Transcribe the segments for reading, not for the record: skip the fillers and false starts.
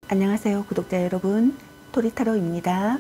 안녕하세요 구독자 여러분, 토리타로입니다.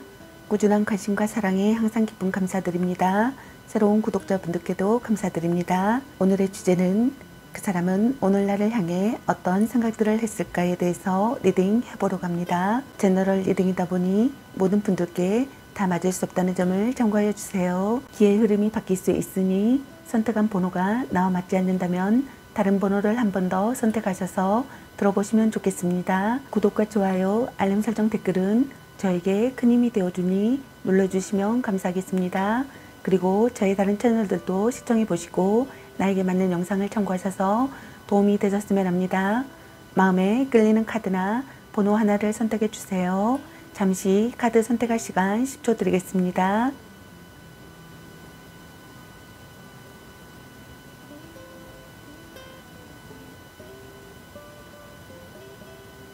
꾸준한 관심과 사랑에 항상 기쁨 감사드립니다. 새로운 구독자분들께도 감사드립니다. 오늘의 주제는 그 사람은 오늘날을 향해 어떤 생각들을 했을까에 대해서 리딩 해보러 갑니다. 제너럴 리딩이다 보니 모든 분들께 다 맞을 수 없다는 점을 참고해 주세요. 기의 흐름이 바뀔 수 있으니 선택한 번호가 나와 맞지 않는다면 다른 번호를 한 번 더 선택하셔서 들어보시면 좋겠습니다. 구독과 좋아요, 알림 설정, 댓글은 저에게 큰 힘이 되어주니 눌러주시면 감사하겠습니다. 그리고 저의 다른 채널들도 시청해 보시고 나에게 맞는 영상을 참고하셔서 도움이 되셨으면 합니다. 마음에 끌리는 카드나 번호 하나를 선택해 주세요. 잠시 카드 선택할 시간 10초 드리겠습니다.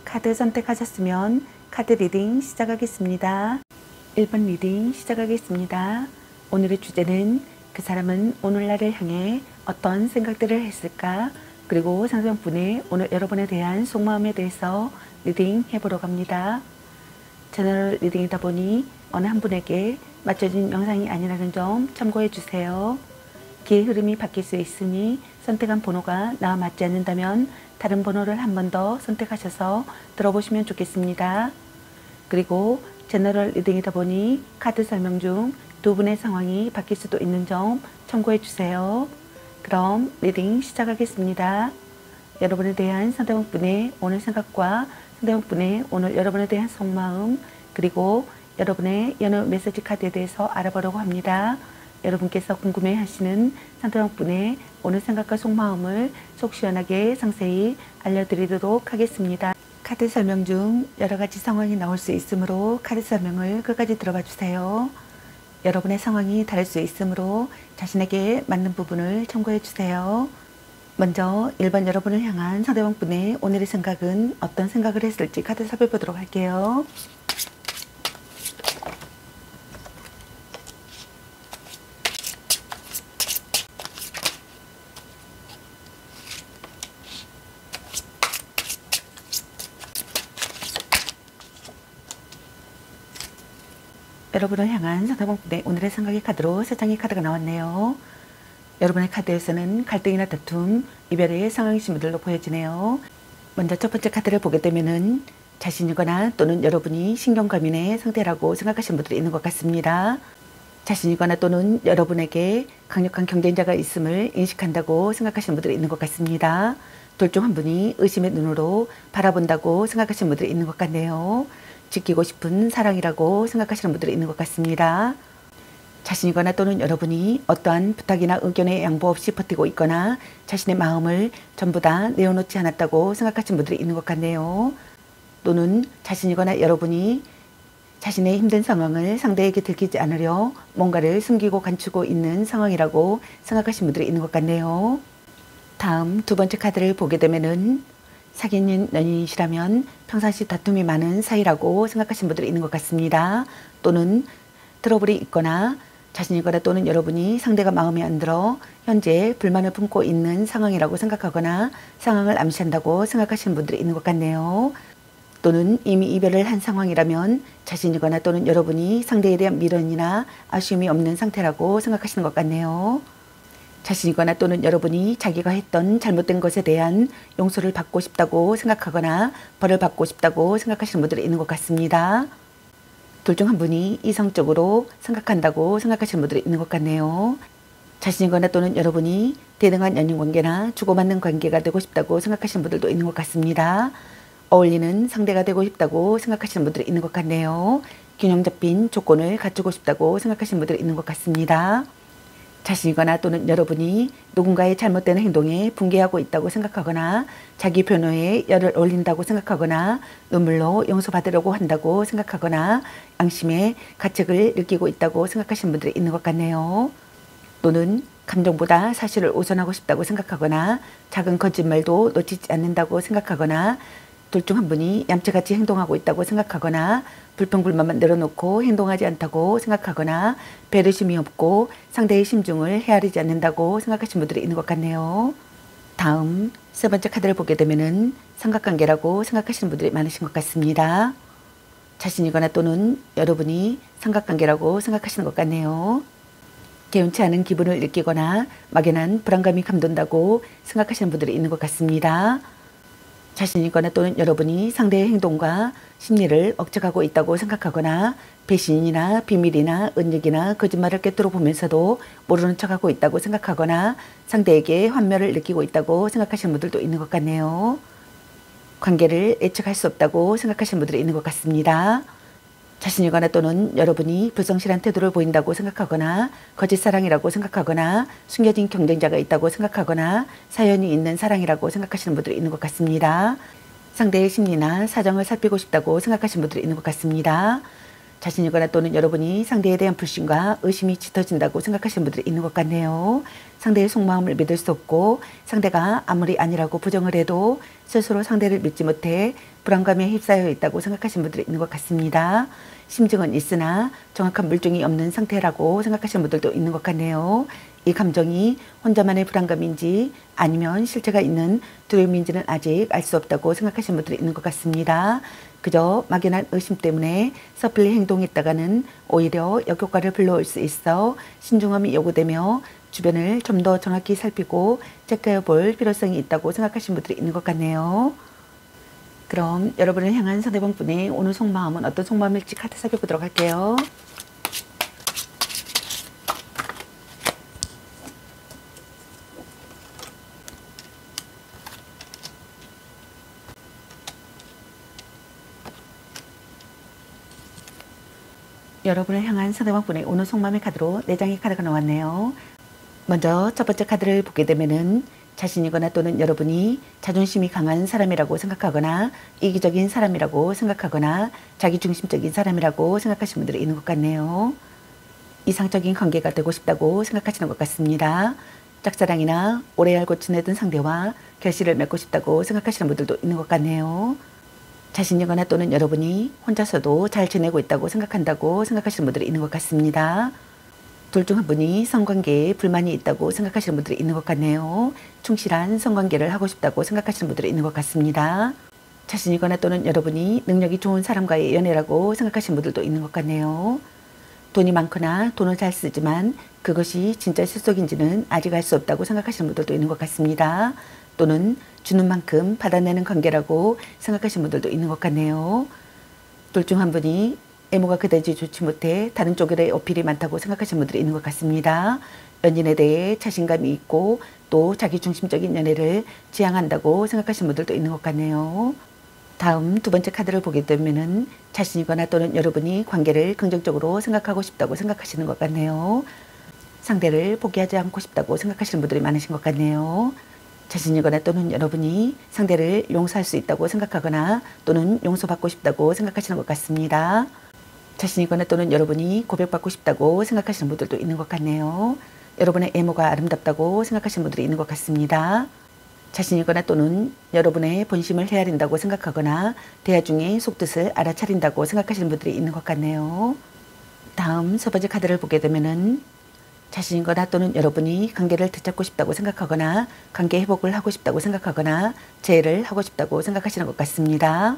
카드 선택하셨으면 카드 리딩 시작하겠습니다. 1번 리딩 시작하겠습니다. 오늘의 주제는 그 사람은 오늘날을 향해 어떤 생각들을 했을까? 그리고 상대방분의 오늘 여러분에 대한 속마음에 대해서 리딩 해보러 갑니다. 제너럴 리딩이다 보니 어느 한 분에게 맞춰진 영상이 아니라는 점 참고해 주세요. 기의 흐름이 바뀔 수 있으니 선택한 번호가 나와 맞지 않는다면 다른 번호를 한 번 더 선택하셔서 들어보시면 좋겠습니다. 그리고 제너럴 리딩이다 보니 카드 설명 중 두 분의 상황이 바뀔 수도 있는 점 참고해 주세요. 그럼 리딩 시작하겠습니다. 여러분에 대한 상대방분의 오늘 생각과 상대방분의 오늘 여러분에 대한 속마음, 그리고 여러분의 연애 메시지 카드에 대해서 알아보려고 합니다. 여러분께서 궁금해 하시는 상대방분의 오늘 생각과 속마음을 속 시원하게 상세히 알려드리도록 하겠습니다. 카드 설명 중 여러가지 상황이 나올 수 있으므로 카드 설명을 끝까지 들어봐 주세요. 여러분의 상황이 다를 수 있으므로 자신에게 맞는 부분을 참고해 주세요. 먼저 1번 여러분을 향한 상대방분의 오늘의 생각은 어떤 생각을 했을지 카드 살펴보도록 할게요. 여러분을 향한 상대방분의 오늘의 생각의 카드로 3장의 카드가 나왔네요. 여러분의 카드에서는 갈등이나 다툼, 이별의 상황이신 분들로 보여지네요. 먼저 첫 번째 카드를 보게 되면은 자신이거나 또는 여러분이 신경과민의 상태라고 생각하시는 분들이 있는 것 같습니다. 자신이거나 또는 여러분에게 강력한 경쟁자가 있음을 인식한다고 생각하시는 분들이 있는 것 같습니다. 둘 중 한 분이 의심의 눈으로 바라본다고 생각하시는 분들이 있는 것 같네요. 지키고 싶은 사랑이라고 생각하시는 분들이 있는 것 같습니다. 자신이거나 또는 여러분이 어떠한 부탁이나 의견에 양보 없이 버티고 있거나 자신의 마음을 전부 다 내어놓지 않았다고 생각하시는 분들이 있는 것 같네요. 또는 자신이거나 여러분이 자신의 힘든 상황을 상대에게 들키지 않으려 뭔가를 숨기고 감추고 있는 상황이라고 생각하시는 분들이 있는 것 같네요. 다음 두 번째 카드를 보게 되면은 사귀는 연인이시라면 평상시 다툼이 많은 사이라고 생각하시는 분들이 있는 것 같습니다. 또는 트러블이 있거나 자신이거나 또는 여러분이 상대가 마음에 안 들어 현재 불만을 품고 있는 상황이라고 생각하거나 상황을 암시한다고 생각하시는 분들이 있는 것 같네요. 또는 이미 이별을 한 상황이라면 자신이거나 또는 여러분이 상대에 대한 미련이나 아쉬움이 없는 상태라고 생각하시는 것 같네요. 자신이거나 또는 여러분이 자기가 했던 잘못된 것에 대한 용서를 받고 싶다고 생각하거나 벌을 받고 싶다고 생각하시는 분들이 있는 것 같습니다. 둘 중 한 분이 이성적으로 생각한다고 생각하시는 분들이 있는 것 같네요. 자신이거나 또는 여러분이 대등한 연인관계나 주고받는 관계가 되고 싶다고 생각하시는 분들도 있는 것 같습니다. 어울리는 상대가 되고 싶다고 생각하시는 분들이 있는 것 같네요. 균형 잡힌 조건을 갖추고 싶다고 생각하시는 분들이 있는 것 같습니다. 자신이거나 또는 여러분이 누군가의 잘못된 행동에 분개하고 있다고 생각하거나 자기 변호에 열을 올린다고 생각하거나 눈물로 용서받으려고 한다고 생각하거나 양심의 가책을 느끼고 있다고 생각하시는 분들이 있는 것 같네요. 또는 감정보다 사실을 우선하고 싶다고 생각하거나 작은 거짓말도 놓치지 않는다고 생각하거나 둘 중 한 분이 얌체같이 행동하고 있다고 생각하거나 불평불만만 늘어놓고 행동하지 않다고 생각하거나 배려심이 없고 상대의 심중을 헤아리지 않는다고 생각하시는 분들이 있는 것 같네요. 다음 세 번째 카드를 보게 되면은 삼각관계라고 생각하시는 분들이 많으신 것 같습니다. 자신이거나 또는 여러분이 삼각관계라고 생각하시는 것 같네요. 개운치 않은 기분을 느끼거나 막연한 불안감이 감돈다고 생각하시는 분들이 있는 것 같습니다. 자신이거나 또는 여러분이 상대의 행동과 심리를 억제하고 있다고 생각하거나 배신이나 비밀이나 은닉이나 거짓말을 꿰뚫어 보면서도 모르는 척하고 있다고 생각하거나 상대에게 환멸을 느끼고 있다고 생각하시는 분들도 있는 것 같네요. 관계를 예측할 수 없다고 생각하시는 분들이 있는 것 같습니다. 자신이거나 또는 여러분이 불성실한 태도를 보인다고 생각하거나 거짓 사랑이라고 생각하거나 숨겨진 경쟁자가 있다고 생각하거나 사연이 있는 사랑이라고 생각하시는 분들이 있는 것 같습니다. 상대의 심리나 사정을 살피고 싶다고 생각하시는 분들이 있는 것 같습니다. 자신이거나 또는 여러분이 상대에 대한 불신과 의심이 짙어진다고 생각하시는 분들이 있는 것 같네요. 상대의 속마음을 믿을 수 없고 상대가 아무리 아니라고 부정을 해도 스스로 상대를 믿지 못해 불안감에 휩싸여 있다고 생각하시는 분들이 있는 것 같습니다. 심증은 있으나 정확한 물증이 없는 상태라고 생각하시는 분들도 있는 것 같네요. 이 감정이 혼자만의 불안감인지 아니면 실체가 있는 두려움인지는 아직 알 수 없다고 생각하시는 분들이 있는 것 같습니다. 그저 막연한 의심 때문에 섣불리 행동했다가는 오히려 역효과를 불러올 수 있어 신중함이 요구되며 주변을 좀 더 정확히 살피고 체크해 볼 필요성이 있다고 생각하시는 분들이 있는 것 같네요. 그럼 여러분을 향한 상대방 분의 오늘 속마음은 어떤 속마음일지 카드 살펴보도록 할게요. 여러분을 향한 상대방 분의 오늘 속마음의 카드로 4장의 카드가 나왔네요. 먼저 첫 번째 카드를 보게 되면은 자신이거나 또는 여러분이 자존심이 강한 사람이라고 생각하거나 이기적인 사람이라고 생각하거나 자기중심적인 사람이라고 생각하시는 분들이 있는 것 같네요. 이상적인 관계가 되고 싶다고 생각하시는 것 같습니다. 짝사랑이나 오래 알고 지내던 상대와 결실을 맺고 싶다고 생각하시는 분들도 있는 것 같네요. 자신이거나 또는 여러분이 혼자서도 잘 지내고 있다고 생각한다고 생각하시는 분들이 있는 것 같습니다. 둘 중 한 분이 성관계에 불만이 있다고 생각하시는 분들이 있는 것 같네요. 충실한 성관계를 하고 싶다고 생각하시는 분들이 있는 것 같습니다. 자신이거나 또는 여러분이 능력이 좋은 사람과의 연애라고 생각하시는 분들도 있는 것 같네요. 돈이 많거나 돈을 잘 쓰지만 그것이 진짜 실속인지는 아직 알 수 없다고 생각하시는 분들도 있는 것 같습니다. 또는 주는 만큼 받아내는 관계라고 생각하시는 분들도 있는 것 같네요. 둘 중 한 분이 외모가 그다지 좋지 못해 다른 쪽에 어필이 많다고 생각하시는 분들이 있는 것 같습니다. 연인에 대해 자신감이 있고 또 자기중심적인 연애를 지향한다고 생각하시는 분들도 있는 것 같네요. 다음 두 번째 카드를 보게 되면은 자신이거나 또는 여러분이 관계를 긍정적으로 생각하고 싶다고 생각하시는 것 같네요. 상대를 포기하지 않고 싶다고 생각하시는 분들이 많으신 것 같네요. 자신이거나 또는 여러분이 상대를 용서할 수 있다고 생각하거나 또는 용서받고 싶다고 생각하시는 것 같습니다. 자신이거나 또는 여러분이 고백받고 싶다고 생각하시는 분들도 있는 것 같네요. 여러분의 외모가 아름답다고 생각하시는 분들이 있는 것 같습니다. 자신이거나 또는 여러분의 본심을 헤아린다고 생각하거나 대화 중에 속뜻을 알아차린다고 생각하시는 분들이 있는 것 같네요. 다음 세 번째 카드를 보게 되면은 자신이거나 또는 여러분이 관계를 되찾고 싶다고 생각하거나 관계 회복을 하고 싶다고 생각하거나 재회를 하고 싶다고 생각하시는 것 같습니다.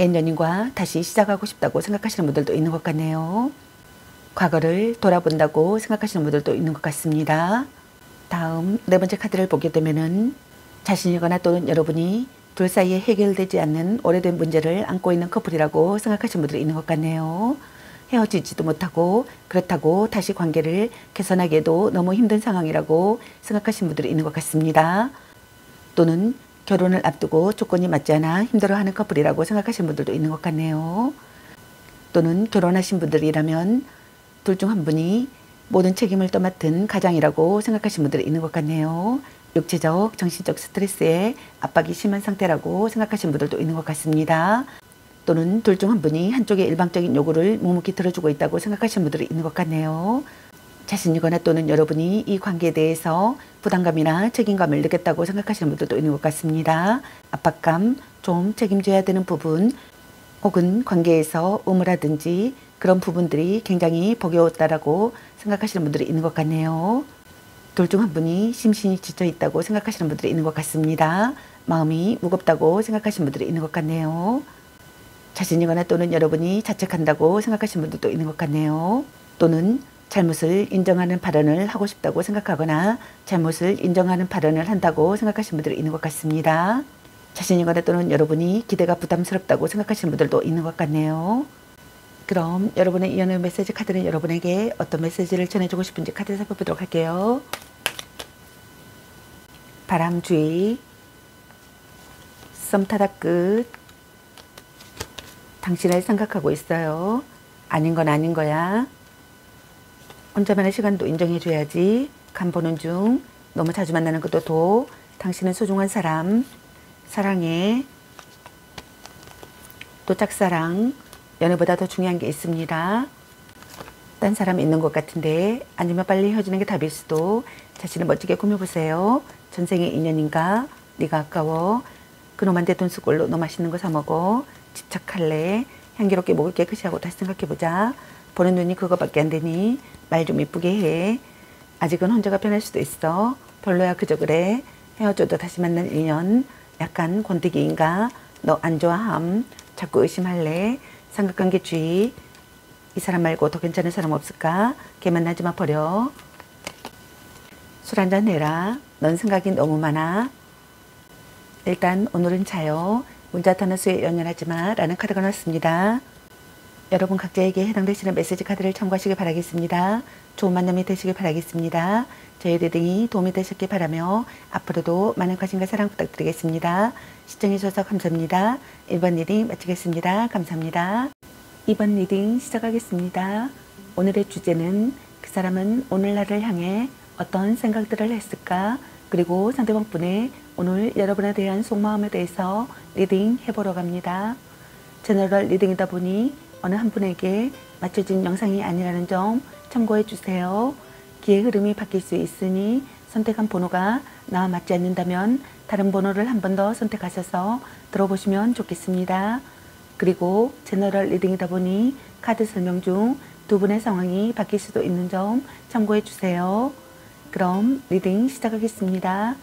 옛 연인과 다시 시작하고 싶다고 생각하시는 분들도 있는 것 같네요. 과거를 돌아본다고 생각하시는 분들도 있는 것 같습니다. 다음 네 번째 카드를 보게 되면은 자신이거나 또는 여러분이 둘 사이에 해결되지 않는 오래된 문제를 안고 있는 커플이라고 생각하시는 분들이 있는 것 같네요. 헤어지지도 못하고 그렇다고 다시 관계를 개선하기에도 너무 힘든 상황이라고 생각하시는 분들이 있는 것 같습니다. 또는 결혼을 앞두고 조건이 맞지 않아 힘들어하는 커플이라고 생각하시는 분들도 있는 것 같네요. 또는 결혼하신 분들이라면 둘 중 한 분이 모든 책임을 떠맡은 가장이라고 생각하시는 분들이 있는 것 같네요. 육체적, 정신적 스트레스에 압박이 심한 상태라고 생각하시는 분들도 있는 것 같습니다. 또는 둘 중 한 분이 한쪽의 일방적인 요구를 묵묵히 들어주고 있다고 생각하시는 분들이 있는 것 같네요. 자신이거나 또는 여러분이 이 관계에 대해서 부담감이나 책임감을 느꼈다고 생각하시는 분들도 있는 것 같습니다. 압박감, 좀 책임져야 되는 부분, 혹은 관계에서 의무라든지 그런 부분들이 굉장히 버거웠다라고 생각하시는 분들이 있는 것 같네요. 둘 중 한 분이 심신이 지쳐 있다고 생각하시는 분들이 있는 것 같습니다. 마음이 무겁다고 생각하시는 분들이 있는 것 같네요. 자신이거나 또는 여러분이 자책한다고 생각하시는 분들도 있는 것 같네요. 또는 잘못을 인정하는 발언을 하고 싶다고 생각하거나 잘못을 인정하는 발언을 한다고 생각하시는 분들이 있는 것 같습니다. 자신이거나 또는 여러분이 기대가 부담스럽다고 생각하시는 분들도 있는 것 같네요. 그럼 여러분의 이연의 메시지 카드는 여러분에게 어떤 메시지를 전해주고 싶은지 카드 살펴보도록 할게요. 바람주의, 썸타다 끝, 당신을 생각하고 있어요. 아닌 건 아닌 거야. 혼자만의 시간도 인정해줘야지. 간 보는 중, 너무 자주 만나는 것도 도, 당신은 소중한 사람, 사랑해, 또 짝사랑, 연애보다 더 중요한 게 있습니다. 딴 사람 있는 것 같은데 아니면 빨리 헤어지는 게 답일 수도. 자신을 멋지게 꾸며보세요. 전생의 인연인가? 네가 아까워. 그놈한테 돈 쓰고 너 맛있는 거 사 먹어. 집착할래? 향기롭게 목을 깨끗이 하고 다시 생각해보자. 보는 눈이 그거밖에 안 되니 말 좀 이쁘게 해. 아직은 혼자가 편할 수도 있어. 별로야 그저 그래. 헤어져도 다시 만난 인연. 약간 권태기인가? 너 안 좋아함. 자꾸 의심할래. 삼각관계주의. 이 사람 말고 더 괜찮은 사람 없을까? 걔 만나지 마 버려. 술 한잔 해라. 넌 생각이 너무 많아. 일단 오늘은 자요. 문자 타너스에 연연하지 마 라는 카드가 나왔습니다. 여러분 각자에게 해당되시는 메시지 카드를 참고하시길 바라겠습니다. 좋은 만남이 되시길 바라겠습니다. 저희 리딩이 도움이 되셨길 바라며 앞으로도 많은 관심과 사랑 부탁드리겠습니다. 시청해주셔서 감사합니다. 1번 리딩 마치겠습니다. 감사합니다. 2번 리딩 시작하겠습니다. 오늘의 주제는 그 사람은 오늘 나를 향해 어떤 생각들을 했을까? 그리고 상대방 분의 오늘 여러분에 대한 속마음에 대해서 리딩 해보러 갑니다. 제너럴 리딩이다 보니 어느 한 분에게 맞춰진 영상이 아니라는 점 참고해 주세요. 기의 흐름이 바뀔 수 있으니 선택한 번호가 나와 맞지 않는다면 다른 번호를 한 번 더 선택하셔서 들어보시면 좋겠습니다. 그리고 제너럴 리딩이다 보니 카드 설명 중 두 분의 상황이 바뀔 수도 있는 점 참고해 주세요. 그럼 리딩 시작하겠습니다.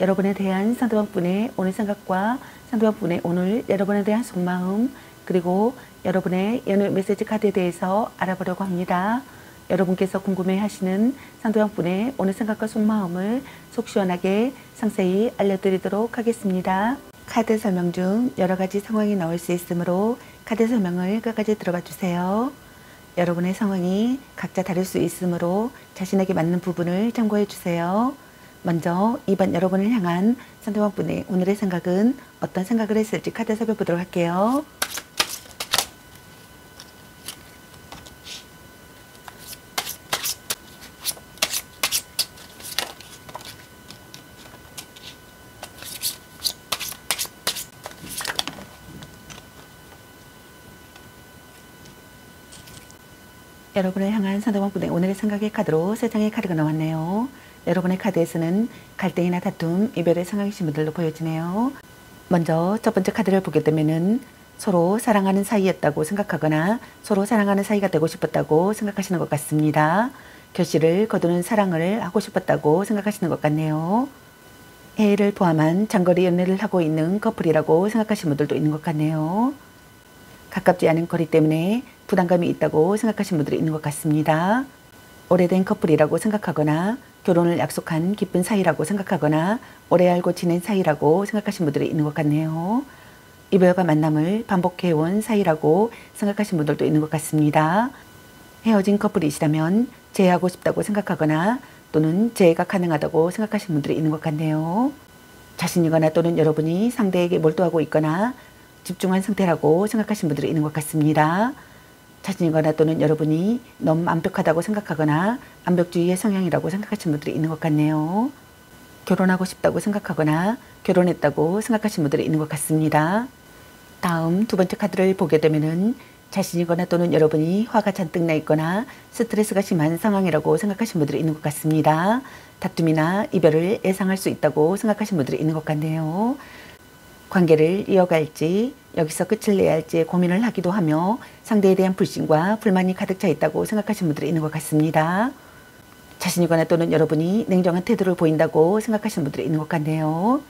여러분에 대한 상대방 분의 오늘 생각과 상대방 분의 오늘 여러분에 대한 속마음, 그리고 여러분의 연애 메시지 카드에 대해서 알아보려고 합니다. 여러분께서 궁금해하시는 상대방 분의 오늘 생각과 속마음을 속 시원하게 상세히 알려드리도록 하겠습니다. 카드 설명 중 여러 가지 상황이 나올 수 있으므로 카드 설명을 끝까지 들어봐 주세요. 여러분의 상황이 각자 다를 수 있으므로 자신에게 맞는 부분을 참고해 주세요. 먼저 2번 여러분을 향한 상대방 분의 오늘의 생각은 어떤 생각을 했을지 카드 살펴보도록 할게요. 여러분을 향한 상대방 분의 오늘의 생각의 카드로 3장의 카드가 나왔네요. 여러분의 카드에서는 갈등이나 다툼, 이별의 상황이신 분들로 보여지네요. 먼저 첫 번째 카드를 보게 되면은 서로 사랑하는 사이였다고 생각하거나 서로 사랑하는 사이가 되고 싶었다고 생각하시는 것 같습니다. 결실을 거두는 사랑을 하고 싶었다고 생각하시는 것 같네요. 해외를 포함한 장거리 연애를 하고 있는 커플이라고 생각하시는 분들도 있는 것 같네요. 가깝지 않은 거리 때문에 부담감이 있다고 생각하시는 분들이 있는 것 같습니다. 오래된 커플이라고 생각하거나 결혼을 약속한 깊은 사이라고 생각하거나 오래 알고 지낸 사이라고 생각하시는 분들이 있는 것 같네요. 이별과 만남을 반복해온 사이라고 생각하시는 분들도 있는 것 같습니다. 헤어진 커플이시라면 재회하고 싶다고 생각하거나 또는 재회가 가능하다고 생각하시는 분들이 있는 것 같네요. 자신이거나 또는 여러분이 상대에게 몰두하고 있거나 집중한 상태라고 생각하시는 분들이 있는 것 같습니다. 자신이거나 또는 여러분이 너무 완벽하다고 생각하거나 완벽주의의 성향이라고 생각하시는 분들이 있는 것 같네요. 결혼하고 싶다고 생각하거나 결혼했다고 생각하시는 분들이 있는 것 같습니다. 다음 두 번째 카드를 보게 되면은 자신이거나 또는 여러분이 화가 잔뜩 나 있거나 스트레스가 심한 상황이라고 생각하시는 분들이 있는 것 같습니다. 다툼이나 이별을 예상할 수 있다고 생각하시는 분들이 있는 것 같네요. 관계를 이어갈지 여기서 끝을 내야 할지 고민을 하기도 하며 상대에 대한 불신과 불만이 가득 차 있다고 생각하시는 분들이 있는 것 같습니다. 자신이거나 또는 여러분이 냉정한 태도를 보인다고 생각하시는 분들이 있는 것 같네요.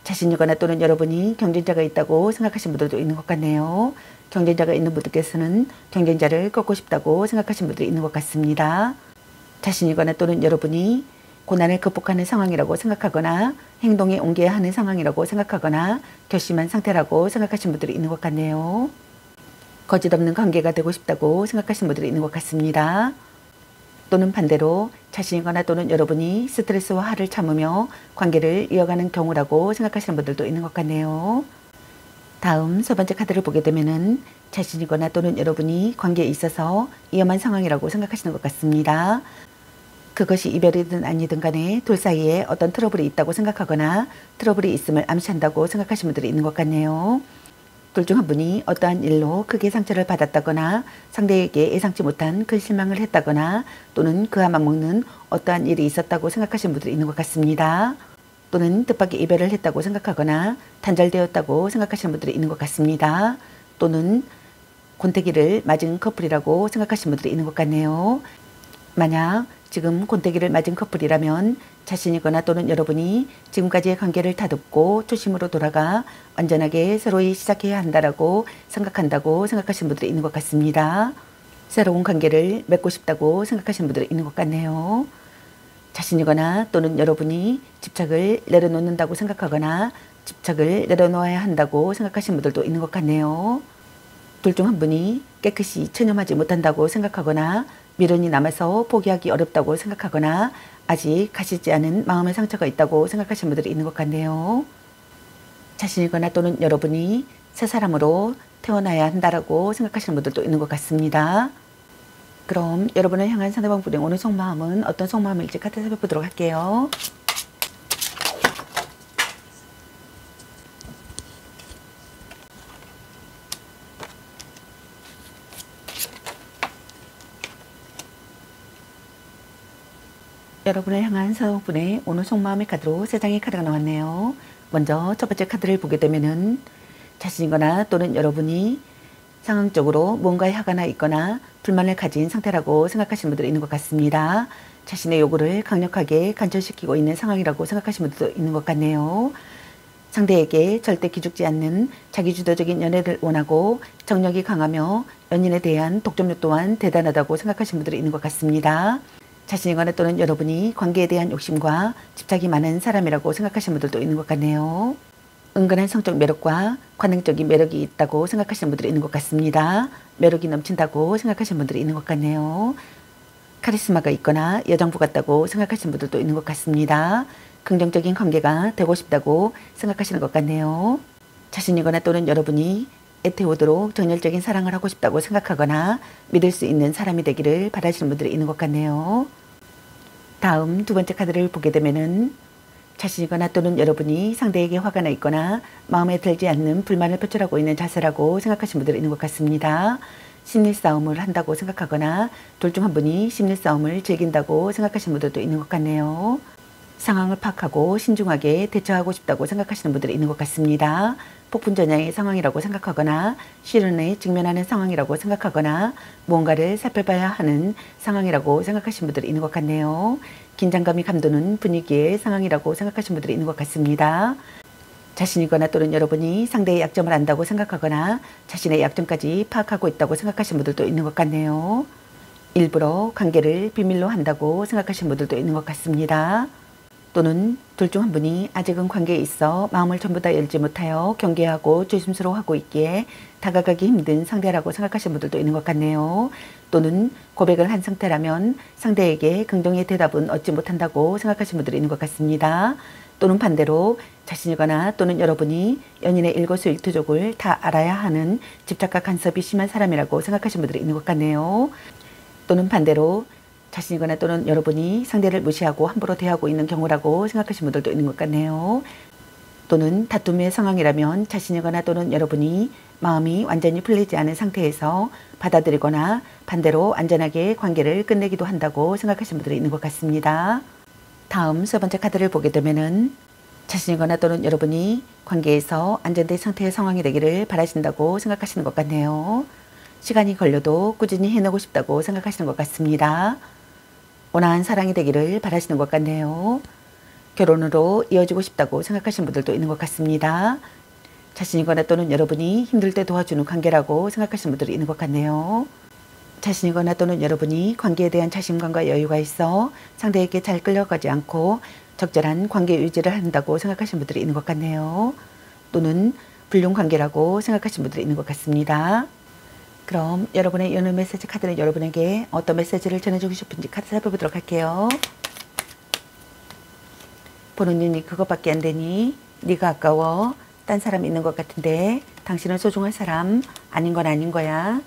자신이거나 또는 여러분이 경쟁자가 있다고 생각하시는 분들도 있는 것 같네요. 경쟁자가 있는 분들께서는 경쟁자를 꺾고 싶다고 생각하시는 분들이 있는 것 같습니다. 자신이거나 또는 여러분이 고난을 극복하는 상황이라고 생각하거나 행동에 옮겨야 하는 상황이라고 생각하거나 결심한 상태라고 생각하시는 분들이 있는 것 같네요. 거짓 없는 관계가 되고 싶다고 생각하시는 분들이 있는 것 같습니다. 또는 반대로 자신이거나 또는 여러분이 스트레스와 화를 참으며 관계를 이어가는 경우라고 생각하시는 분들도 있는 것 같네요. 다음 세 번째 카드를 보게 되면은 자신이거나 또는 여러분이 관계에 있어서 위험한 상황이라고 생각하시는 것 같습니다. 그것이 이별이든 아니든 간에 둘 사이에 어떤 트러블이 있다고 생각하거나 트러블이 있음을 암시한다고 생각하시는 분들이 있는 것 같네요. 둘 중 한 분이 어떠한 일로 크게 상처를 받았다거나 상대에게 예상치 못한 큰 실망을 했다거나 또는 그와 맞먹는 어떠한 일이 있었다고 생각하시는 분들이 있는 것 같습니다. 또는 뜻밖의 이별을 했다고 생각하거나 단절되었다고 생각하시는 분들이 있는 것 같습니다. 또는 권태기를 맞은 커플이라고 생각하시는 분들이 있는 것 같네요. 만약 지금 권태기를 맞은 커플이라면 자신이거나 또는 여러분이 지금까지의 관계를 다듬고 초심으로 돌아가 완전하게 새로이 시작해야 한다고 생각한다고 생각하시는 분들이 있는 것 같습니다. 새로운 관계를 맺고 싶다고 생각하시는 분들이 있는 것 같네요. 자신이거나 또는 여러분이 집착을 내려놓는다고 생각하거나 집착을 내려놓아야 한다고 생각하시는 분들도 있는 것 같네요. 둘 중 한 분이 깨끗이 체념하지 못한다고 생각하거나 미련이 남아서 포기하기 어렵다고 생각하거나 아직 가시지 않은 마음의 상처가 있다고 생각하시는 분들이 있는 것 같네요. 자신이거나 또는 여러분이 새 사람으로 태어나야 한다고 생각하시는 분들도 있는 것 같습니다. 그럼 여러분을 향한 상대방분의 오늘 속마음은 어떤 속마음일지 카드 살펴보도록 할게요. 여러분을 향한 상대방분의 오늘 속마음의 카드로 3장의 카드가 나왔네요. 먼저 첫 번째 카드를 보게 되면은 자신이거나 또는 여러분이 상황적으로 뭔가에 화가 나 있거나 불만을 가진 상태라고 생각하시는 분들이 있는 것 같습니다. 자신의 요구를 강력하게 관철시키고 있는 상황이라고 생각하시는 분들도 있는 것 같네요. 상대에게 절대 기죽지 않는 자기주도적인 연애를 원하고 정력이 강하며 연인에 대한 독점력 또한 대단하다고 생각하시는 분들이 있는 것 같습니다. 자신이거나 또는 여러분이 관계에 대한 욕심과 집착이 많은 사람이라고 생각하시는 분들도 있는 것 같네요. 은근한 성적 매력과 관능적인 매력이 있다고 생각하시는 분들이 있는 것 같습니다. 매력이 넘친다고 생각하시는 분들이 있는 것 같네요. 카리스마가 있거나 여장부 같다고 생각하시는 분들도 있는 것 같습니다. 긍정적인 관계가 되고 싶다고 생각하시는 것 같네요. 자신이거나 또는 여러분이 애태우도록 정열적인 사랑을 하고 싶다고 생각하거나 믿을 수 있는 사람이 되기를 바라시는 분들이 있는 것 같네요. 다음 두 번째 카드를 보게 되면은 자신이거나 또는 여러분이 상대에게 화가 나 있거나 마음에 들지 않는 불만을 표출하고 있는 자세라고 생각하시는 분들이 있는 것 같습니다. 심리 싸움을 한다고 생각하거나 둘 중 한 분이 심리 싸움을 즐긴다고 생각하시는 분들도 있는 것 같네요. 상황을 파악하고 신중하게 대처하고 싶다고 생각하시는 분들이 있는 것 같습니다. 폭풍전야의 상황이라고 생각하거나 시련에 직면하는 상황이라고 생각하거나 무언가를 살펴봐야 하는 상황이라고 생각하시는 분들이 있는 것 같네요. 긴장감이 감도는 분위기의 상황이라고 생각하시는 분들이 있는 것 같습니다. 자신이거나 또는 여러분이 상대의 약점을 안다고 생각하거나 자신의 약점까지 파악하고 있다고 생각하시는 분들도 있는 것 같네요. 일부러 관계를 비밀로 한다고 생각하시는 분들도 있는 것 같습니다. 또는 둘 중 한 분이 아직은 관계에 있어 마음을 전부 다 열지 못하여 경계하고 조심스러워하고 있기에 다가가기 힘든 상대라고 생각하시는 분들도 있는 것 같네요. 또는 고백을 한 상태라면 상대에게 긍정의 대답은 얻지 못한다고 생각하시는 분들이 있는 것 같습니다. 또는 반대로 자신이거나 또는 여러분이 연인의 일거수일투족을 다 알아야 하는 집착과 간섭이 심한 사람이라고 생각하시는 분들이 있는 것 같네요. 또는 반대로 자신이거나 또는 여러분이 상대를 무시하고 함부로 대하고 있는 경우라고 생각하시는 분들도 있는 것 같네요. 또는 다툼의 상황이라면 자신이거나 또는 여러분이 마음이 완전히 풀리지 않은 상태에서 받아들이거나 반대로 안전하게 관계를 끝내기도 한다고 생각하시는 분들이 있는 것 같습니다. 다음 세 번째 카드를 보게 되면은 자신이거나 또는 여러분이 관계에서 안정된 상태의 상황이 되기를 바라신다고 생각하시는 것 같네요. 시간이 걸려도 꾸준히 해내고 싶다고 생각하시는 것 같습니다. 온화한 사랑이 되기를 바라시는 것 같네요. 결혼으로 이어지고 싶다고 생각하시는 분들도 있는 것 같습니다. 자신이거나 또는 여러분이 힘들 때 도와주는 관계라고 생각하시는 분들이 있는 것 같네요. 자신이거나 또는 여러분이 관계에 대한 자신감과 여유가 있어 상대에게 잘 끌려가지 않고 적절한 관계 유지를 한다고 생각하시는 분들이 있는 것 같네요. 또는 불륜 관계라고 생각하시는 분들이 있는 것 같습니다. 그럼 여러분의 연애 메시지 카드는 여러분에게 어떤 메시지를 전해주고 싶은지 카드 살펴보도록 할게요. 보는 눈이 그것밖에 안 되니 네가 아까워. 딴 사람 있는 것 같은데 당신은 소중한 사람 아닌 건 아닌 거야.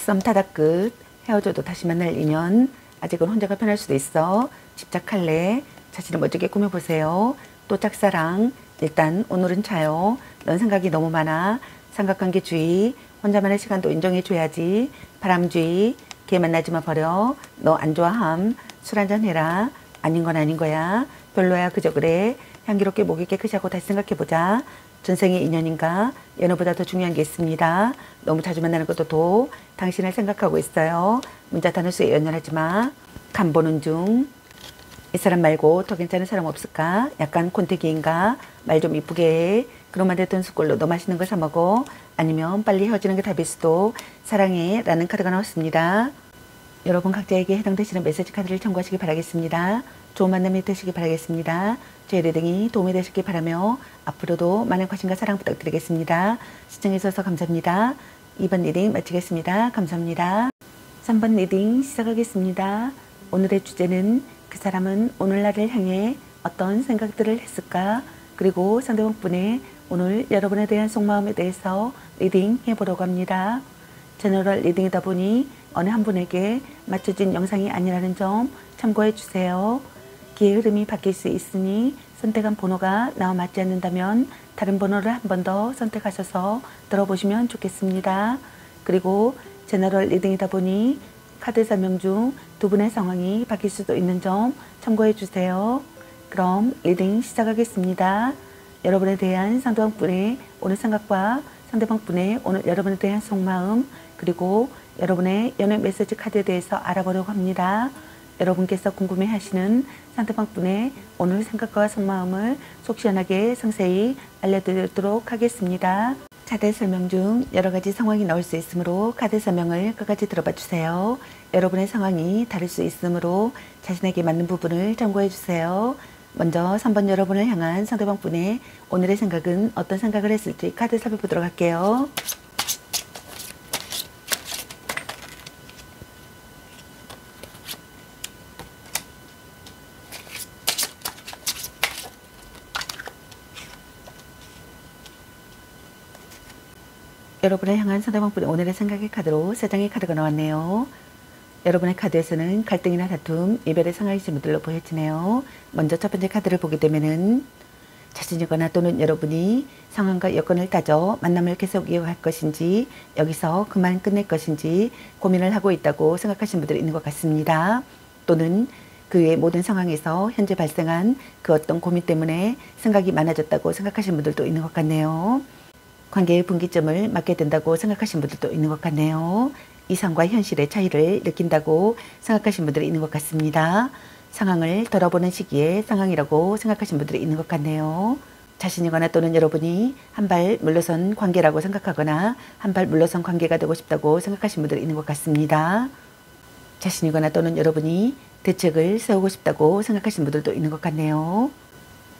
썸 타다 끝. 헤어져도 다시 만날 인연. 아직은 혼자가 편할 수도 있어. 집착할래. 자신을 멋지게 꾸며보세요. 또 짝사랑. 일단 오늘은 자요. 넌 생각이 너무 많아. 삼각관계 주의. 혼자만의 시간도 인정해줘야지. 바람주의. 걔 만나지마 버려. 너 안 좋아함. 술 한잔 해라. 아닌 건 아닌 거야. 별로야 그저 그래. 향기롭게 목이 깨끗이 하고 다시 생각해보자. 전생의 인연인가? 연애보다 더 중요한 게 있습니다. 너무 자주 만나는 것도 도. 당신을 생각하고 있어요. 문자 단어수에 연연하지 마. 간 보는 중. 이 사람 말고 더 괜찮은 사람 없을까? 약간 콘태기인가? 말 좀 이쁘게 해. 그놈한테 돈 숟걸로 너 맛있는 거 사 먹어. 아니면 빨리 헤어지는 게 답일 수도. 사랑해 라는 카드가 나왔습니다. 여러분 각자에게 해당되시는 메시지 카드를 참고하시기 바라겠습니다. 좋은 만남이 되시기 바라겠습니다. 저희 리딩이 도움이 되셨길 바라며 앞으로도 많은 관심과 사랑 부탁드리겠습니다. 시청해주셔서 감사합니다. 2번 리딩 마치겠습니다. 감사합니다. 3번 리딩 시작하겠습니다. 오늘의 주제는 그 사람은 오늘 나를 향해 어떤 생각들을 했을까? 그리고 상대방 분의 오늘 여러분에 대한 속마음에 대해서 리딩 해보려고 합니다. 제너럴 리딩이다 보니 어느 한 분에게 맞춰진 영상이 아니라는 점 참고해 주세요. 기의 흐름이 바뀔 수 있으니 선택한 번호가 나와 맞지 않는다면 다른 번호를 한 번 더 선택하셔서 들어보시면 좋겠습니다. 그리고 제너럴 리딩이다 보니 카드 설명 중 두 분의 상황이 바뀔 수도 있는 점 참고해 주세요. 그럼 리딩 시작하겠습니다. 여러분에 대한 상대방 분의 오늘 생각과 상대방 분의 오늘 여러분에 대한 속마음 그리고 여러분의 연애 메시지 카드에 대해서 알아보려고 합니다. 여러분께서 궁금해하시는 상대방 분의 오늘 생각과 속마음을 속 시원하게 상세히 알려드리도록 하겠습니다. 카드 설명 중 여러 가지 상황이 나올 수 있으므로 카드 설명을 끝까지 들어봐 주세요. 여러분의 상황이 다를 수 있으므로 자신에게 맞는 부분을 참고해 주세요. 먼저 3번 여러분을 향한 상대방 분의 오늘의 생각은 어떤 생각을 했을지 카드 살펴보도록 할게요. 여러분을 향한 상대방 분의 오늘의 생각의 카드로 3장의 카드가 나왔네요. 여러분의 카드에서는 갈등이나 다툼, 이별의 상황이 지문들로 보여지네요. 먼저 첫 번째 카드를 보게 되면은 자신이거나 또는 여러분이 상황과 여건을 따져 만남을 계속 이어갈 것인지 여기서 그만 끝낼 것인지 고민을 하고 있다고 생각하시는 분들이 있는 것 같습니다. 또는 그 외의 모든 상황에서 현재 발생한 그 어떤 고민 때문에 생각이 많아졌다고 생각하시는 분들도 있는 것 같네요. 관계의 분기점을 맞게 된다고 생각하시는 분들도 있는 것 같네요. 이상과 현실의 차이를 느낀다고 생각하시는 분들이 있는 것 같습니다. 상황을 돌아보는 시기에 상황이라고 생각하시는 분들이 있는 것 같네요. 자신이거나 또는 여러분이 한 발 물러선 관계라고 생각하거나 한 발 물러선 관계가 되고 싶다고 생각하시는 분들이 있는 것 같습니다. 자신이거나 또는 여러분이 대책을 세우고 싶다고 생각하시는 분들도 있는 것 같네요.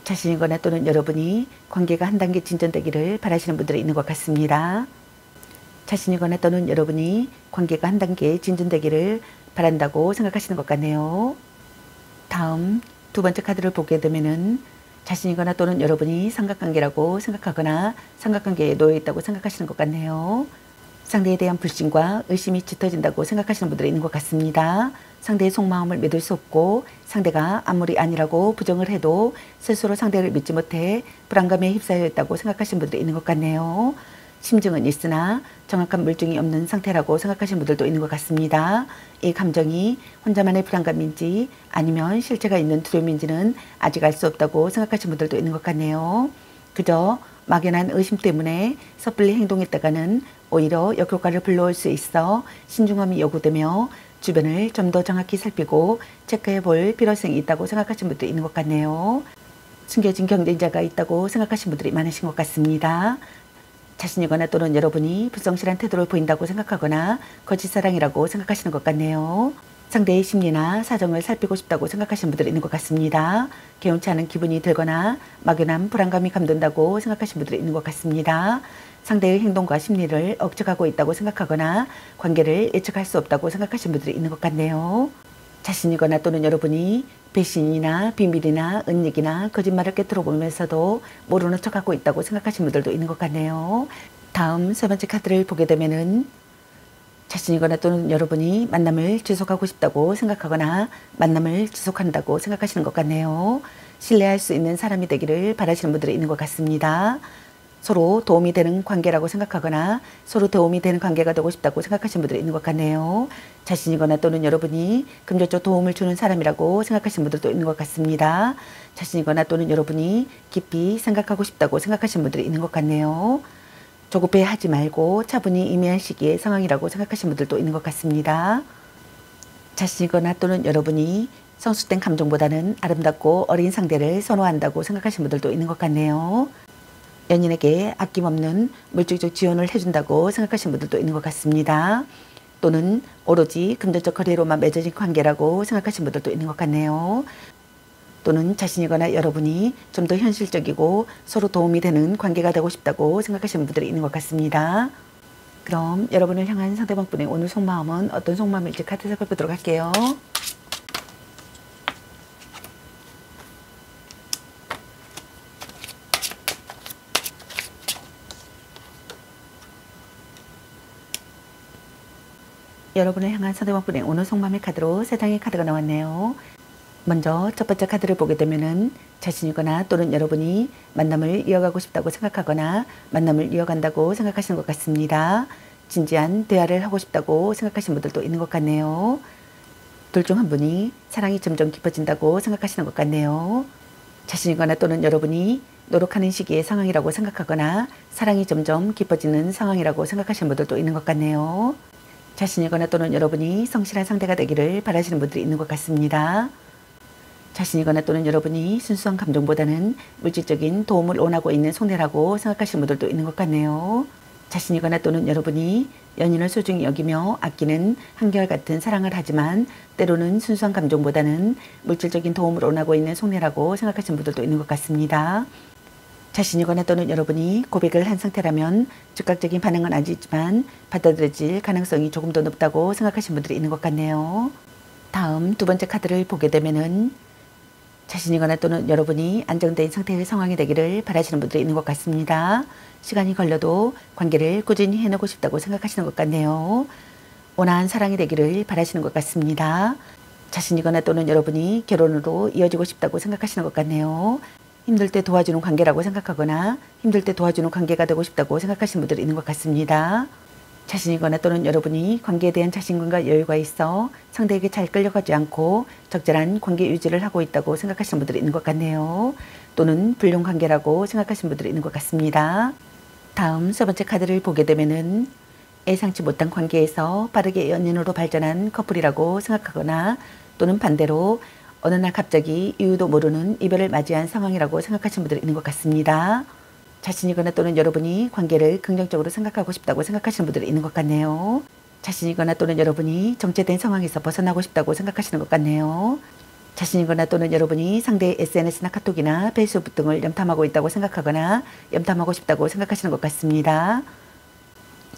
자신이거나 또는 여러분이 관계가 한 단계 진전되기를 바라시는 분들이 있는 것 같습니다. 자신이거나 또는 여러분이 관계가 한 단계 진전되기를 바란다고 생각하시는 것 같네요. 다음 두 번째 카드를 보게 되면은 자신이거나 또는 여러분이 삼각관계라고 생각하거나 삼각관계에 놓여 있다고 생각하시는 것 같네요. 상대에 대한 불신과 의심이 짙어진다고 생각하시는 분들이 있는 것 같습니다. 상대의 속마음을 믿을 수 없고 상대가 아무리 아니라고 부정을 해도 스스로 상대를 믿지 못해 불안감에 휩싸여 있다고 생각하시는 분들이 있는 것 같네요. 심증은 있으나 정확한 물증이 없는 상태라고 생각하시는 분들도 있는 것 같습니다. 이 감정이 혼자만의 불안감인지 아니면 실체가 있는 두려움인지는 아직 알 수 없다고 생각하시는 분들도 있는 것 같네요. 그저 막연한 의심 때문에 섣불리 행동했다가는 오히려 역효과를 불러올 수 있어 신중함이 요구되며 주변을 좀 더 정확히 살피고 체크해 볼 필요성이 있다고 생각하시는 분들이 있는 것 같네요. 숨겨진 경쟁자가 있다고 생각하시는 분들이 많으신 것 같습니다. 자신이거나 또는 여러분이 불성실한 태도를 보인다고 생각하거나 거짓사랑이라고 생각하시는 것 같네요. 상대의 심리나 사정을 살피고 싶다고 생각하시는 분들이 있는 것 같습니다. 개운치 않은 기분이 들거나 막연한 불안감이 감돈다고 생각하시는 분들이 있는 것 같습니다. 상대의 행동과 심리를 억측하고 있다고 생각하거나 관계를 예측할 수 없다고 생각하시는 분들이 있는 것 같네요. 자신이거나 또는 여러분이 배신이나 비밀이나 은닉이나 거짓말을 꿰뚫어 보면서도 모르는 척하고 있다고 생각하시는 분들도 있는 것 같네요. 다음 세 번째 카드를 보게 되면은 자신이거나 또는 여러분이 만남을 지속하고 싶다고 생각하거나 만남을 지속한다고 생각하시는 것 같네요. 신뢰할 수 있는 사람이 되기를 바라시는 분들이 있는 것 같습니다. 서로 도움이 되는 관계라고 생각하거나 서로 도움이 되는 관계가 되고 싶다고 생각하시는 분들이 있는 것 같네요. 자신이거나 또는 여러분이 금전적 도움을 주는 사람이라고 생각하시는 분들도 있는 것 같습니다. 자신이거나 또는 여러분이 깊이 생각하고 싶다고 생각하시는 분들이 있는 것 같네요. 조급해하지 말고 차분히 임해할 시기의 상황이라고 생각하시는 분들도 있는 것 같습니다. 자신이거나 또는 여러분이 성숙된 감정보다는 아름답고 어린 상대를 선호한다고 생각하시는 분들도 있는 것 같네요. 연인에게 아낌없는 물질적 지원을 해준다고 생각하시는 분들도 있는 것 같습니다. 또는 오로지 금전적 거래로만 맺어진 관계라고 생각하시는 분들도 있는 것 같네요. 또는 자신이거나 여러분이 좀 더 현실적이고 서로 도움이 되는 관계가 되고 싶다고 생각하시는 분들이 있는 것 같습니다. 그럼 여러분을 향한 상대방분의 오늘 속마음은 어떤 속마음일지 카드 살펴보도록 할게요. 여러분을 향한 상대방분의 오늘 속마음의 카드로 세 장의 카드가 나왔네요. 먼저 첫 번째 카드를 보게 되면은 자신이거나 또는 여러분이 만남을 이어가고 싶다고 생각하거나 만남을 이어간다고 생각하시는 것 같습니다. 진지한 대화를 하고 싶다고 생각하시는 분들도 있는 것 같네요. 둘 중 한 분이 사랑이 점점 깊어진다고 생각하시는 것 같네요. 자신이거나 또는 여러분이 노력하는 시기의 상황이라고 생각하거나 사랑이 점점 깊어지는 상황이라고 생각하시는 분들도 있는 것 같네요. 자신이거나 또는 여러분이 성실한 상대가 되기를 바라시는 분들이 있는 것 같습니다. 자신이거나 또는 여러분이 순수한 감정보다는 물질적인 도움을 원하고 있는 속내라고 생각하시는 분들도 있는 것 같네요. 자신이거나 또는 여러분이 연인을 소중히 여기며 아끼는 한결같은 사랑을 하지만 때로는 순수한 감정보다는 물질적인 도움을 원하고 있는 속내라고 생각하시는 분들도 있는 것 같습니다. 자신이거나 또는 여러분이 고백을 한 상태라면 즉각적인 반응은 아니지만 받아들여질 가능성이 조금 더 높다고 생각하시는 분들이 있는 것 같네요. 다음 두 번째 카드를 보게 되면은 자신이거나 또는 여러분이 안정된 상태의 상황이 되기를 바라시는 분들이 있는 것 같습니다. 시간이 걸려도 관계를 꾸준히 해내고 싶다고 생각하시는 것 같네요. 온화한 사랑이 되기를 바라시는 것 같습니다. 자신이거나 또는 여러분이 결혼으로 이어지고 싶다고 생각하시는 것 같네요. 힘들 때 도와주는 관계라고 생각하거나 힘들 때 도와주는 관계가 되고 싶다고 생각하시는 분들이 있는 것 같습니다. 자신이거나 또는 여러분이 관계에 대한 자신감과 여유가 있어 상대에게 잘 끌려가지 않고 적절한 관계 유지를 하고 있다고 생각하시는 분들이 있는 것 같네요. 또는 불륜 관계라고 생각하시는 분들이 있는 것 같습니다. 다음 세 번째 카드를 보게 되면은 예상치 못한 관계에서 빠르게 연인으로 발전한 커플이라고 생각하거나 또는 반대로 어느 날 갑자기 이유도 모르는 이별을 맞이한 상황이라고 생각하시는 분들이 있는 것 같습니다. 자신이거나 또는 여러분이 관계를 긍정적으로 생각하고 싶다고 생각하시는 분들이 있는 것 같네요. 자신이거나 또는 여러분이 정체된 상황에서 벗어나고 싶다고 생각하시는 것 같네요. 자신이거나 또는 여러분이 상대의 SNS나 카톡이나 페이스북 등을 염탐하고 있다고 생각하거나 염탐하고 싶다고 생각하시는 것 같습니다.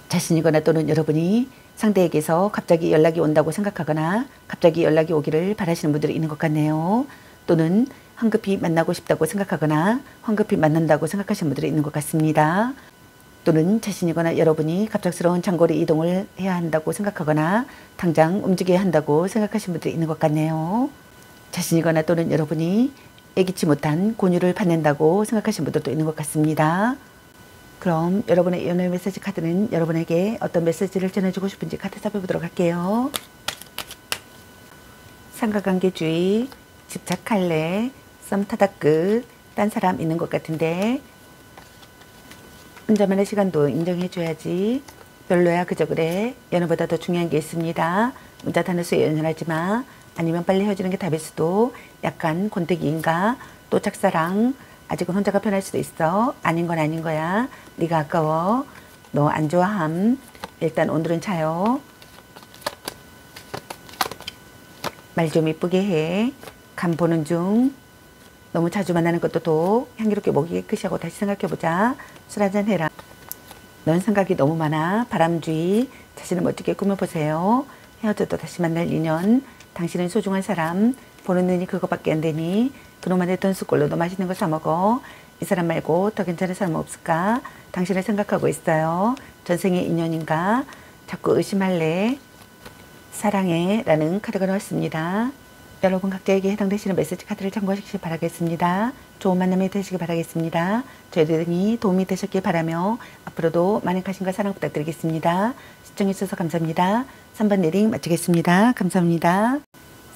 자신이거나 또는 여러분이 상대에게서 갑자기 연락이 온다고 생각하거나 갑자기 연락이 오기를 바라시는 분들이 있는 것 같네요. 또는 황급히 만나고 싶다고 생각하거나 황급히 만난다고 생각하시는 분들이 있는 것 같습니다. 또는 자신이거나 여러분이 갑작스러운 장거리 이동을 해야 한다고 생각하거나 당장 움직여야 한다고 생각하시는 분들이 있는 것 같네요. 자신이거나 또는 여러분이 예기치 못한 권유를 받는다고 생각하시는 분들도 있는 것 같습니다. 그럼 여러분의 연애 메시지 카드는 여러분에게 어떤 메시지를 전해주고 싶은지 카드 살펴보도록 할게요. 삼각관계주의, 집착할래, 썸 타다 끝, 딴 사람 있는 것 같은데 혼자만의 시간도 인정해줘야지. 별로야 그저 그래. 연애보다 더 중요한 게 있습니다. 문자 단어수에 연연하지 마. 아니면 빨리 헤어지는 게 답일 수도. 약간 권태기인가? 또 짝사랑. 아직은 혼자가 편할 수도 있어. 아닌 건 아닌 거야. 네가 아까워. 너 안 좋아함. 일단 오늘은 자요. 말 좀 이쁘게 해. 간 보는 중. 너무 자주 만나는 것도 도. 향기롭게 목이 깨끗이 하고 다시 생각해보자. 술 한잔 해라. 넌 생각이 너무 많아. 바람주의. 자신을 멋지게 꾸며보세요. 헤어져도 다시 만날 인연. 당신은 소중한 사람. 보는 눈이 그거밖에 안 되니 그놈한테 돈 숟걸로 너 맛있는 거 사 먹어. 이 사람 말고 더 괜찮은 사람 없을까? 당신을 생각하고 있어요. 전생의 인연인가? 자꾸 의심할래. 사랑해 라는 카드가 나왔습니다. 여러분 각자에게 해당되시는 메시지 카드를 참고하시길 바라겠습니다. 좋은 만남이 되시길 바라겠습니다. 저희 리딩이 도움이 되셨길 바라며 앞으로도 많은 관심과 사랑 부탁드리겠습니다. 시청해주셔서 감사합니다. 3번 리딩 마치겠습니다. 감사합니다.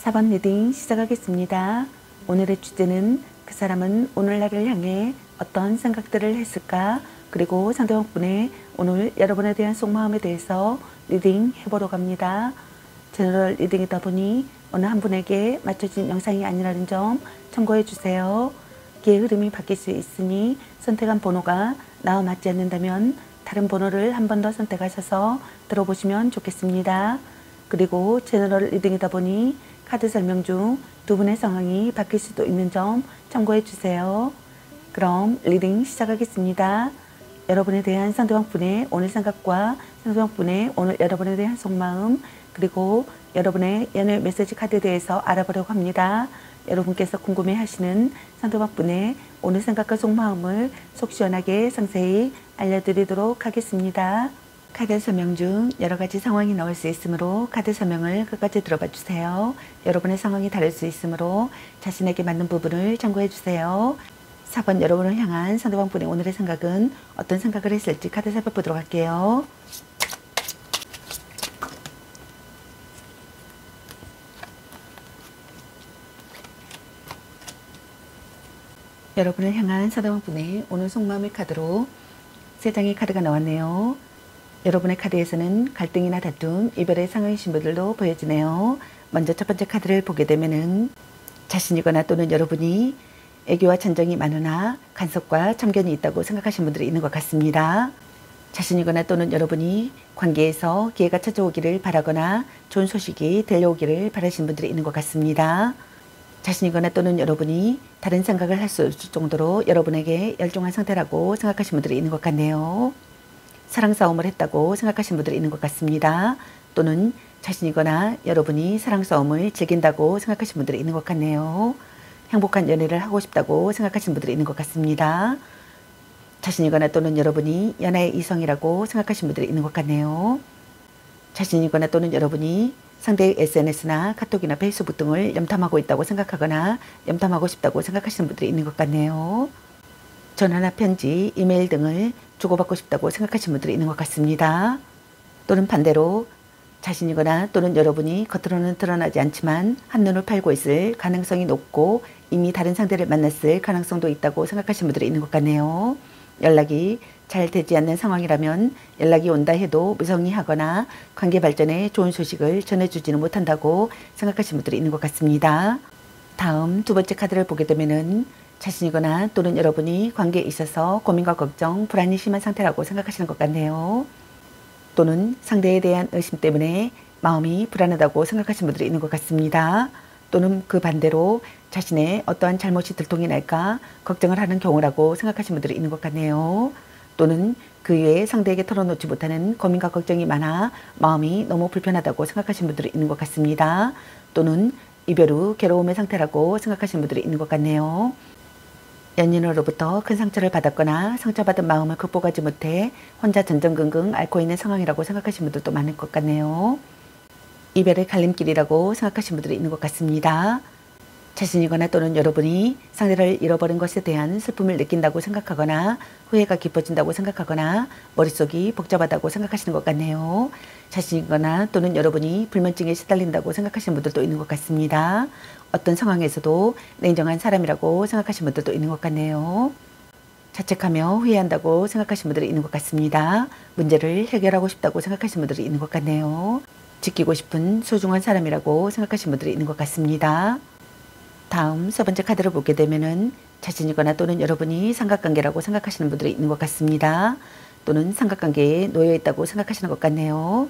4번 리딩 시작하겠습니다. 오늘의 주제는 그 사람은 오늘날을 향해 어떤 생각들을 했을까? 그리고 상대방분의 오늘 여러분에 대한 속마음에 대해서 리딩 해보러 갑니다. 제너럴 리딩이다 보니 어느 한 분에게 맞춰진 영상이 아니라는 점 참고해 주세요. 기의 흐름이 바뀔 수 있으니 선택한 번호가 나와 맞지 않는다면 다른 번호를 한 번 더 선택하셔서 들어보시면 좋겠습니다. 그리고 제너럴 리딩이다 보니 카드 설명 중 두 분의 상황이 바뀔 수도 있는 점 참고해 주세요. 그럼 리딩 시작하겠습니다. 여러분에 대한 상대방분의 오늘 생각과 상대방분의 오늘 여러분에 대한 속마음 그리고 여러분의 연애 메시지 카드에 대해서 알아보려고 합니다. 여러분께서 궁금해하시는 상대방분의 오늘 생각과 속마음을 속 시원하게 상세히 알려드리도록 하겠습니다. 카드 설명 중 여러 가지 상황이 나올 수 있으므로 카드 설명을 끝까지 들어봐 주세요. 여러분의 상황이 다를 수 있으므로 자신에게 맞는 부분을 참고해 주세요. 4번 여러분을 향한 상대방분의 오늘의 생각은 어떤 생각을 했을지 카드 살펴보도록 할게요. 여러분을 향한 상대방분의 오늘 속마음의 카드로 3장의 카드가 나왔네요. 여러분의 카드에서는 갈등이나 다툼, 이별의 상황이신 분들로 보여지네요. 먼저 첫 번째 카드를 보게 되면은 자신이거나 또는 여러분이 애교와 천정이 많으나 간섭과 참견이 있다고 생각하시는 분들이 있는 것 같습니다. 자신이거나 또는 여러분이 관계에서 기회가 찾아오기를 바라거나 좋은 소식이 들려오기를 바라시는 분들이 있는 것 같습니다. 자신이거나 또는 여러분이 다른 생각을 할 수 없을 정도로 여러분에게 열중한 상태라고 생각하시는 분들이 있는 것 같네요. 사랑 싸움을 했다고 생각하시는 분들이 있는 것 같습니다. 또는 자신이거나 여러분이 사랑 싸움을 즐긴다고 생각하시는 분들이 있는 것 같네요. 행복한 연애를 하고 싶다고 생각하시는 분들이 있는 것 같습니다. 자신이거나 또는 여러분이 연하의 이성이라고 생각하시는 분들이 있는 것 같네요. 자신이거나 또는 여러분이 상대의 SNS나 카톡이나 페이스북 등을 염탐하고 있다고 생각하거나 염탐하고 싶다고 생각하시는 분들이 있는 것 같네요. 전화나 편지, 이메일 등을 주고받고 싶다고 생각하시는 분들이 있는 것 같습니다. 또는 반대로 자신이거나 또는 여러분이 겉으로는 드러나지 않지만 한눈을 팔고 있을 가능성이 높고 이미 다른 상대를 만났을 가능성도 있다고 생각하시는 분들이 있는 것 같네요. 연락이 잘 되지 않는 상황이라면 연락이 온다 해도 무성의하거나 관계 발전에 좋은 소식을 전해주지는 못한다고 생각하시는 분들이 있는 것 같습니다. 다음 두 번째 카드를 보게 되면은 자신이거나 또는 여러분이 관계에 있어서 고민과 걱정, 불안이 심한 상태라고 생각하시는 것 같네요. 또는 상대에 대한 의심 때문에 마음이 불안하다고 생각하시는 분들이 있는 것 같습니다. 또는 그 반대로 자신의 어떠한 잘못이 들통이 날까 걱정을 하는 경우라고 생각하시는 분들이 있는 것 같네요. 또는 그 외에 상대에게 털어놓지 못하는 고민과 걱정이 많아 마음이 너무 불편하다고 생각하시는 분들이 있는 것 같습니다. 또는 이별 후 괴로움의 상태라고 생각하시는 분들이 있는 것 같네요. 연인으로부터 큰 상처를 받았거나 상처받은 마음을 극복하지 못해 혼자 전전긍긍 앓고 있는 상황이라고 생각하시는 분들도 많을 것 같네요. 이별의 갈림길이라고 생각하시는 분들이 있는 것 같습니다. 자신이거나 또는 여러분이 상대를 잃어버린 것에 대한 슬픔을 느낀다고 생각하거나 후회가 깊어진다고 생각하거나 머릿속이 복잡하다고 생각하시는 것 같네요. 자신이거나 또는 여러분이 불면증에 시달린다고 생각하시는 분들도 있는 것 같습니다. 어떤 상황에서도 냉정한 사람이라고 생각하시는 분들도 있는 것 같네요. 자책하며 후회한다고 생각하시는 분들이 있는 것 같습니다. 문제를 해결하고 싶다고 생각하시는 분들이 있는 것 같네요. 지키고 싶은 소중한 사람이라고 생각하시는 분들이 있는 것 같습니다. 다음 세 번째 카드를 보게 되면은 자신이거나 또는 여러분이 삼각관계라고 생각하시는 분들이 있는 것 같습니다. 또는 삼각관계에 놓여 있다고 생각하시는 것 같네요.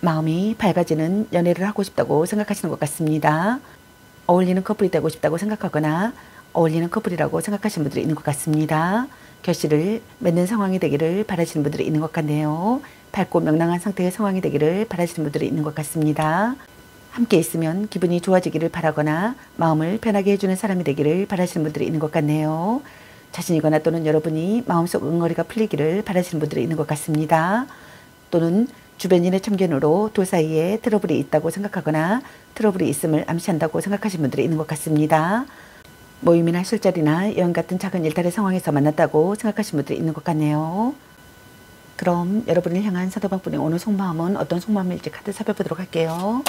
마음이 밝아지는 연애를 하고 싶다고 생각하시는 것 같습니다. 어울리는 커플이 되고 싶다고 생각하거나 어울리는 커플이라고 생각하시는 분들이 있는 것 같습니다. 결실을 맺는 상황이 되기를 바라시는 분들이 있는 것 같네요. 밝고 명랑한 상태의 상황이 되기를 바라시는 분들이 있는 것 같습니다. 함께 있으면 기분이 좋아지기를 바라거나 마음을 편하게 해주는 사람이 되기를 바라시는 분들이 있는 것 같네요. 자신이거나 또는 여러분이 마음속 응어리가 풀리기를 바라시는 분들이 있는 것 같습니다. 또는 주변인의 참견으로 둘 사이에 트러블이 있다고 생각하거나 트러블이 있음을 암시한다고 생각하시는 분들이 있는 것 같습니다. 모임이나 술자리나 여행 같은 작은 일탈의 상황에서 만났다고 생각하시는 분들이 있는 것 같네요. 그럼 여러분을 향한 상대방분의 오늘 속마음은 어떤 속마음일지 카드 살펴보도록 할게요.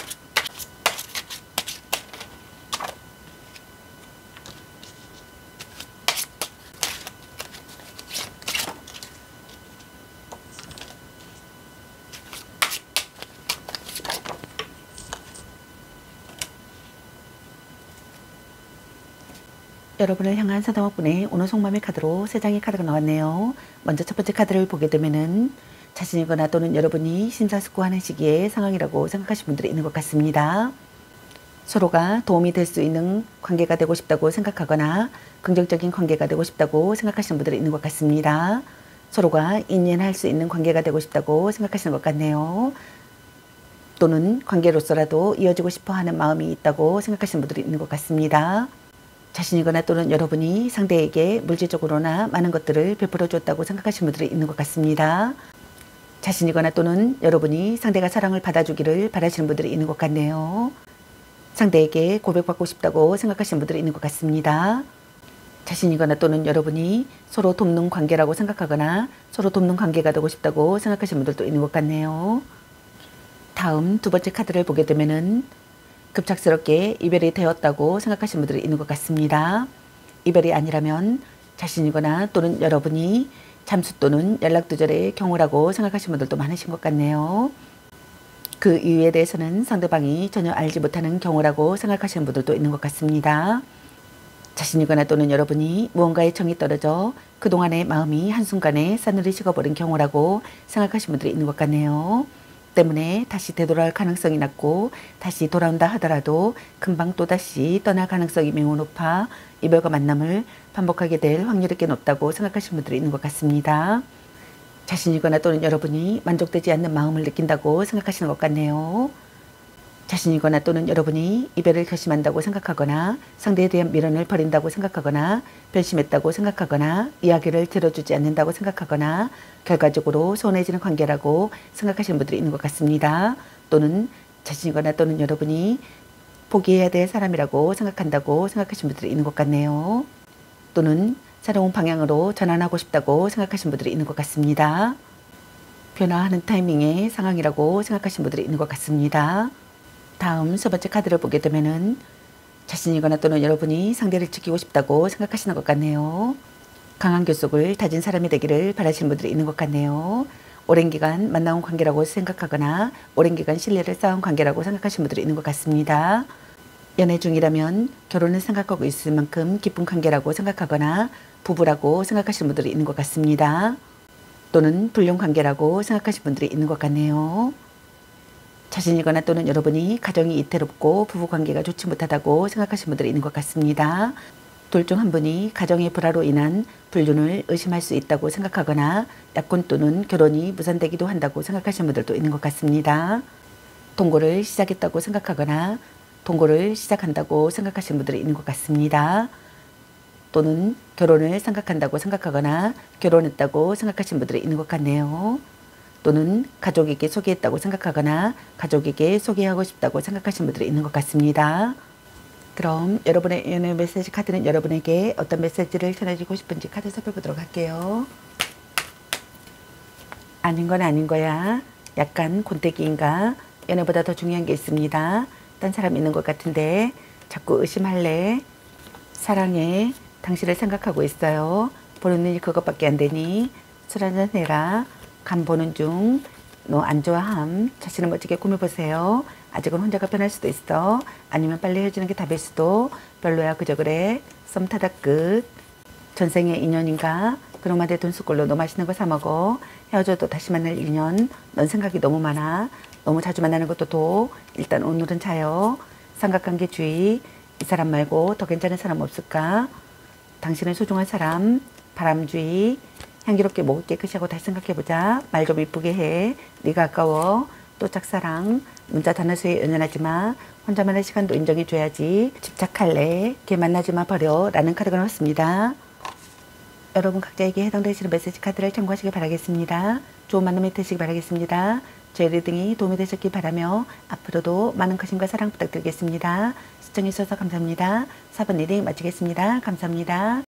여러분을 향한 상대방분의 오늘 속마음의 카드로 3장의 카드가 나왔네요. 먼저 첫 번째 카드를 보게 되면은 자신이거나 또는 여러분이 심사숙고하는 시기의 상황이라고 생각하시는 분들이 있는 것 같습니다. 서로가 도움이 될 수 있는 관계가 되고 싶다고 생각하거나 긍정적인 관계가 되고 싶다고 생각하시는 분들이 있는 것 같습니다. 서로가 인연할 수 있는 관계가 되고 싶다고 생각하시는 것 같네요. 또는 관계로서라도 이어지고 싶어 하는 마음이 있다고 생각하시는 분들이 있는 것 같습니다. 자신이거나 또는 여러분이 상대에게 물질적으로나 많은 것들을 베풀어 줬다고 생각하시는 분들이 있는 것 같습니다. 자신이거나 또는 여러분이 상대가 사랑을 받아주기를 바라시는 분들이 있는 것 같네요. 상대에게 고백받고 싶다고 생각하시는 분들이 있는 것 같습니다. 자신이거나 또는 여러분이 서로 돕는 관계라고 생각하거나 서로 돕는 관계가 되고 싶다고 생각하시는 분들도 있는 것 같네요. 다음 두 번째 카드를 보게 되면은 급작스럽게 이별이 되었다고 생각하시는 분들이 있는 것 같습니다. 이별이 아니라면 자신이거나 또는 여러분이 잠수 또는 연락 두절의 경우라고 생각하시는 분들도 많으신 것 같네요. 그 이유에 대해서는 상대방이 전혀 알지 못하는 경우라고 생각하시는 분들도 있는 것 같습니다. 자신이거나 또는 여러분이 무언가에 정이 떨어져 그동안의 마음이 한순간에 싸늘히 식어버린 경우라고 생각하시는 분들이 있는 것 같네요. 때문에 다시 되돌아올 가능성이 낮고 다시 돌아온다 하더라도 금방 또다시 떠날 가능성이 매우 높아 이별과 만남을 반복하게 될 확률이 꽤 높다고 생각하시는 분들이 있는 것 같습니다. 자신이거나 또는 여러분이 만족되지 않는 마음을 느낀다고 생각하시는 것 같네요. 자신이거나 또는 여러분이 이별을 결심한다고 생각하거나 상대에 대한 미련을 버린다고 생각하거나 변심했다고 생각하거나 이야기를 들어주지 않는다고 생각하거나 결과적으로 소원해지는 관계라고 생각하시는 분들이 있는 것 같습니다. 또는 자신이거나 또는 여러분이 포기해야 될 사람이라고 생각한다고 생각하시는 분들이 있는 것 같네요. 또는 새로운 방향으로 전환하고 싶다고 생각하시는 분들이 있는 것 같습니다. 변화하는 타이밍의 상황이라고 생각하시는 분들이 있는 것 같습니다. 다음 세 번째 카드를 보게 되면은 자신이거나 또는 여러분이 상대를 지키고 싶다고 생각하시는 것 같네요. 강한 결속을 다진 사람이 되기를 바라시는 분들이 있는 것 같네요. 오랜 기간 만나온 관계라고 생각하거나 오랜 기간 신뢰를 쌓은 관계라고 생각하시는 분들이 있는 것 같습니다. 연애 중이라면 결혼을 생각하고 있을 만큼 깊은 관계라고 생각하거나 부부라고 생각하시는 분들이 있는 것 같습니다. 또는 불륜 관계라고 생각하시는 분들이 있는 것 같네요. 자신이거나 또는 여러분이 가정이 이태롭고 부부관계가 좋지 못하다고 생각하시는 분들이 있는 것 같습니다. 둘 중 한 분이 가정의 불화로 인한 불륜을 의심할 수 있다고 생각하거나 약혼 또는 결혼이 무산되기도 한다고 생각하시는 분들도 있는 것 같습니다. 동거를 시작했다고 생각하거나 동거를 시작한다고 생각하시는 분들이 있는 것 같습니다. 또는 결혼을 생각한다고 생각하거나 결혼했다고 생각하시는 분들이 있는 것 같네요. 또는 가족에게 소개했다고 생각하거나 가족에게 소개하고 싶다고 생각하시는 분들이 있는 것 같습니다. 그럼 여러분의 연애 메시지 카드는 여러분에게 어떤 메시지를 전해주고 싶은지 카드 살펴보도록 할게요. 아닌 건 아닌 거야. 약간 곤태기인가? 연애보다 더 중요한 게 있습니다. 딴 사람 있는 것 같은데 자꾸 의심할래? 사랑해. 당신을 생각하고 있어요. 보는 눈이 그것밖에 안 되니 술 한잔 해라. 간 보는 중. 너 안 좋아함. 자신을 멋지게 꾸며보세요. 아직은 혼자가 편할 수도 있어. 아니면 빨리 헤어지는 게 답일 수도. 별로야 그저 그래. 썸 타다 끝. 전생의 인연인가? 그놈한테 돈 쑥걸로 너 맛있는 거 사 먹어. 헤어져도 다시 만날 인연. 넌 생각이 너무 많아. 너무 자주 만나는 것도 도. 일단 오늘은 자요. 삼각관계 주의. 이 사람 말고 더 괜찮은 사람 없을까? 당신은 소중한 사람. 바람주의. 향기롭게 목을 깨끗이 하고 다시 생각해보자. 말 좀 이쁘게 해. 네가 아까워. 또 짝사랑. 문자 단어수에 연연하지마. 혼자만의 시간도 인정해줘야지. 집착할래. 걔 만나지마 버려. 라는 카드가 나왔습니다. 여러분 각자에게 해당되시는 메시지 카드를 참고하시기 바라겠습니다. 좋은 만남이 되시기 바라겠습니다. 저희 리딩이 도움이 되셨기 바라며 앞으로도 많은 관심과 사랑 부탁드리겠습니다. 시청해주셔서 감사합니다. 4번 리딩 마치겠습니다. 감사합니다.